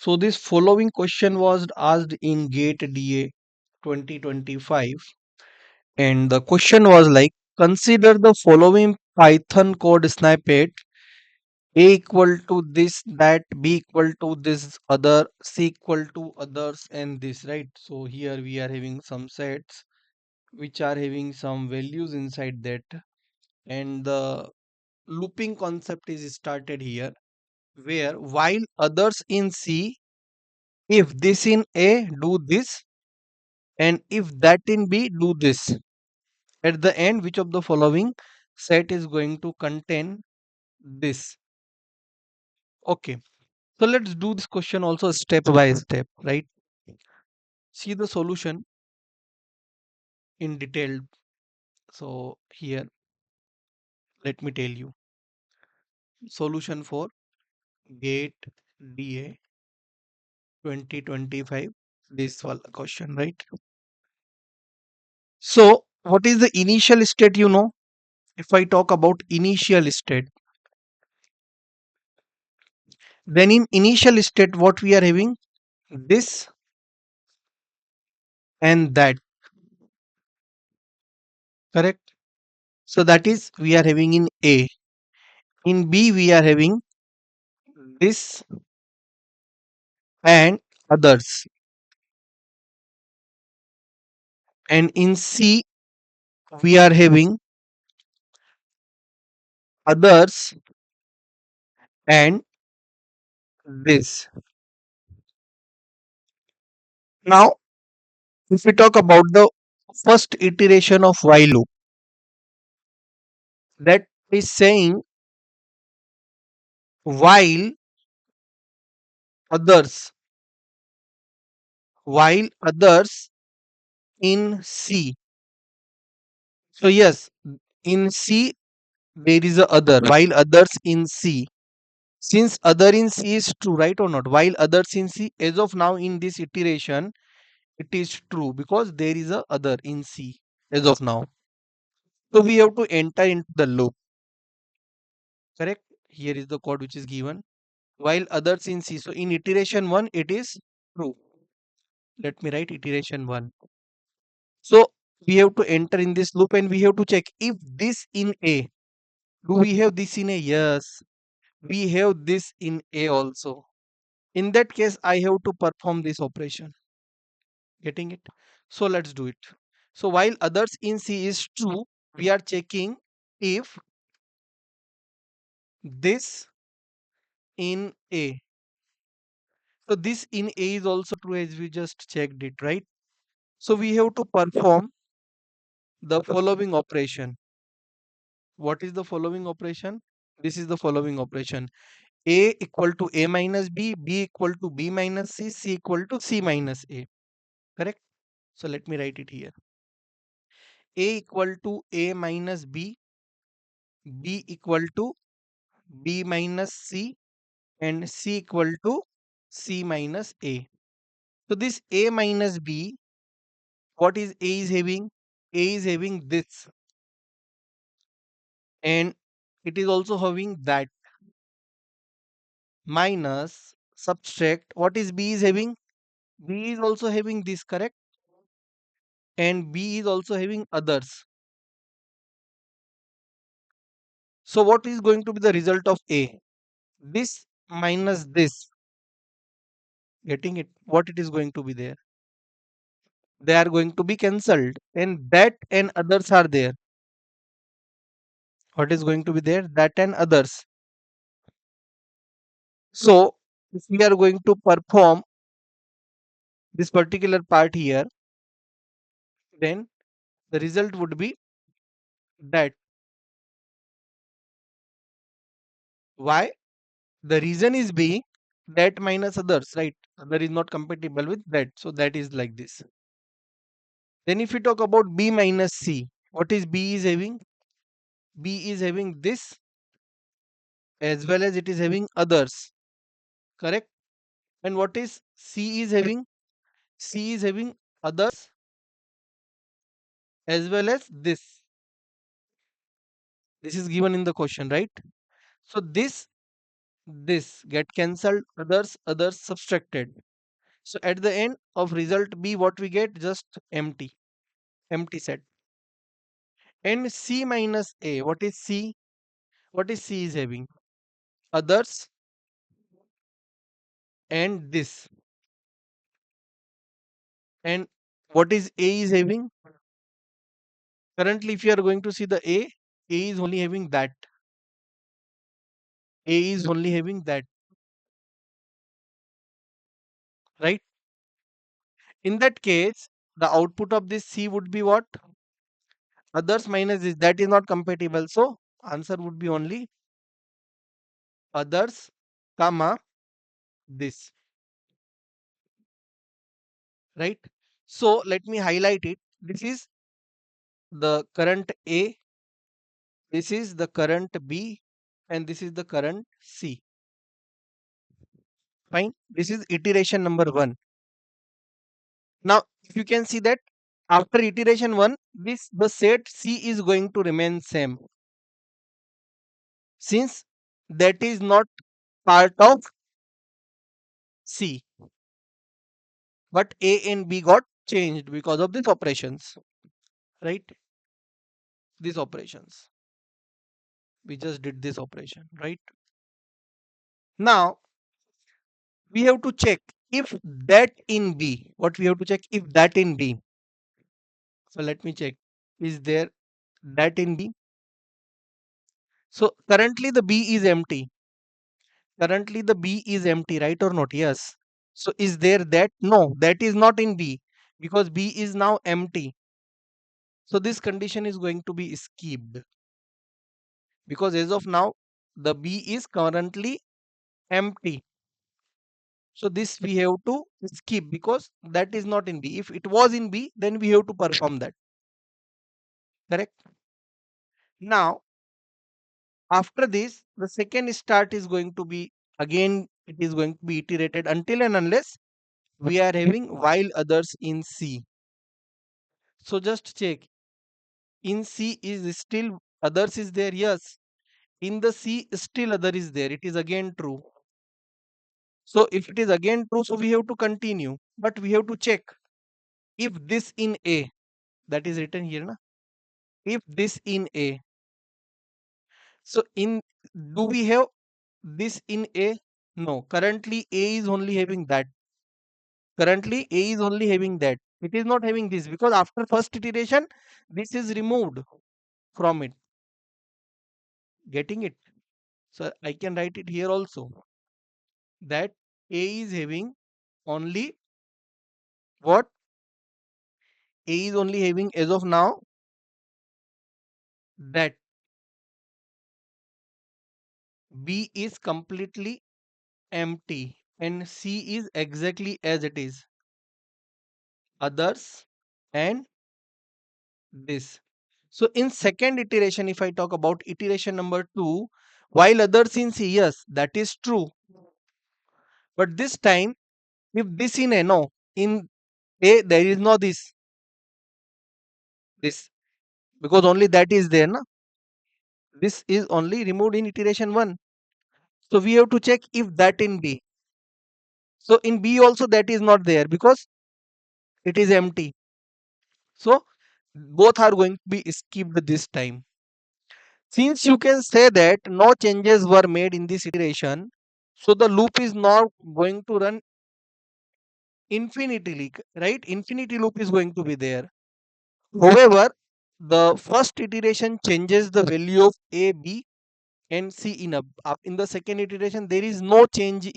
So this following question was asked in GATE DA 2025, and the question was like, consider the following Python code snippet: A equal to this, that, B equal to this, other, C equal to others, and this, right? So here we are having some sets which are having some values inside that, and the looping concept is started here, where while others in C, if this in A, do this, and if that in B, do this. At the end, which of the following set is going to contain this? Okay, so let's do this question also step by step, right? See the solution in detail. So here, let me tell you solution for GATE DA 2025, this one question, right? So what is the initial state? If I talk about initial state, then in initial state what we are having, this and that, correct? So that is we are having in A. In B we are having this and others, and in C we are having others and this. Now if we talk about the first iteration of while loop, that is saying while others, while others in C. So yes, in C there is a other, while others in C. Since other in C is true, right or not? While others in C, as of now in this iteration, it is true because there is a other in C as of now. So we have to enter into the loop, correct? Here is the code which is given. While others in C. So in iteration 1, it is true. Let me write iteration 1. So we have to enter in this loop and we have to check if this in A. Do we have this in A? Yes. We have this in A also. In that case, I have to perform this operation. Getting it? So let's do it. So while others in C is true, we are checking if this in A. So this in A is also true as we just checked it, right? So we have to perform the following operation. What is the following operation? This is the following operation. A equal to A minus B, B equal to B minus C, C equal to C minus A. Correct? So let me write it here. A equal to A minus B, B equal to B minus C, and C equal to C minus A. So this A minus B, what is A is having? A is having this, and it is also having that, minus subtract. What is B is having? B is also having this, correct? And B is also having others. So what is going to be the result of A? This minus this. Getting it? What it is going to be there? They are going to be cancelled, and that and others are there. What is going to be there? That and others. So if we are going to perform this particular part here, then the result would be that. Why? The reason is being that minus others, right? Other is not compatible with that. So that is like this. Then if we talk about B minus C, what is B is having? B is having this as well as it is having others. Correct? And what is C is having? C is having others as well as this. This is given in the question, right? So this this get cancelled, others subtracted. So at the end of result B, what we get? Just empty set. And C minus A, what is C? What is C is having? Others and this. And what is A is having? Currently, if you are going to see the A is only having that. A is only having that, right? In that case, the output of this C would be what? Others minus this. That is not compatible. So answer would be only others, comma this, right? So let me highlight it. This is the current A, this is the current B, and this is the current C. Fine. This is iteration number one. Now, if you can see that after iteration one, this the set C is going to remain same, since that is not part of C, but A and B got changed because of these operations, right? These operations. We just did this operation, right? Now we have to check if that in B. What we have to check? If that in B. So let me check. Is there that in B? So currently the B is empty. Currently the B is empty, right or not? Yes. So is there that? No, that is not in B, because B is now empty. So this condition is going to be skipped, because as of now the B is currently empty. So this we have to skip because that is not in B. If it was in B, then we have to perform that. Correct? Now, after this, the second start is going to be again, it is going to be iterated until and unless we are having while others in C. So just check. In C is still others is there? Yes. In the C still other is there. It is again true. So if it is again true, so we have to continue. But we have to check if this in A, that is written here, na? If this in A. So in, do we have this in A? No. Currently A is only having that. Currently A is only having that. It is not having this, because after first iteration, this is removed from it. Getting it? So I can write it here also, that A is having only what? A is only having as of now that B is completely empty and C is exactly as it is. Others and this. So in second iteration, if I talk about iteration number 2, while others in C, yes, that is true. But this time, if this in A, no, in A there is no this, because only that is there, na? This is only removed in iteration 1. So we have to check if that in B. So in B also that is not there, because it is empty. So both are going to be skipped this time. Since you can say that no changes were made in this iteration, so the loop is not going to run infinitely, right? Infinity loop is going to be there. However, the first iteration changes the value of A, B, and C in a in the second iteration there is no change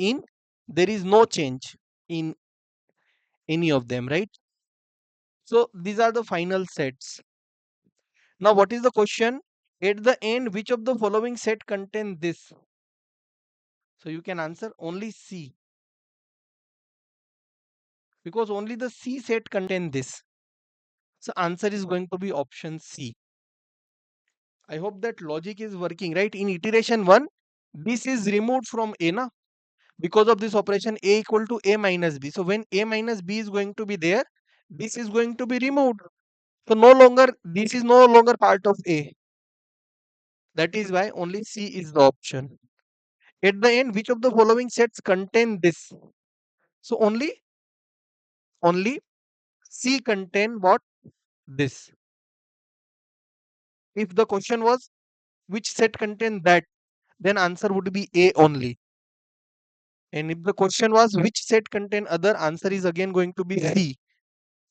in any of them, right? So these are the final sets. Now what is the question? At the end, which of the following set contain this? So you can answer only C, because only the C set contain this. So answer is going to be option C. I hope that logic is working, right? In iteration 1, this is removed from A, na? Because of this operation A equal to A minus B. So when A minus B is going to be there, this is going to be removed. So no longer, this is no longer part of A. That is why only C is the option. At the end, which of the following sets contain this? So only C contain what? This. If the question was which set contain that, then answer would be A only. And if the question was which set contain other, answer is again going to be C.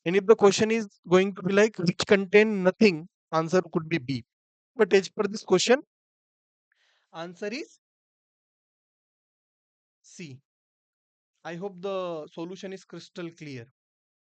And if the question is going to be like which contain nothing, answer could be B. But as per this question, answer is C. I hope the solution is crystal clear.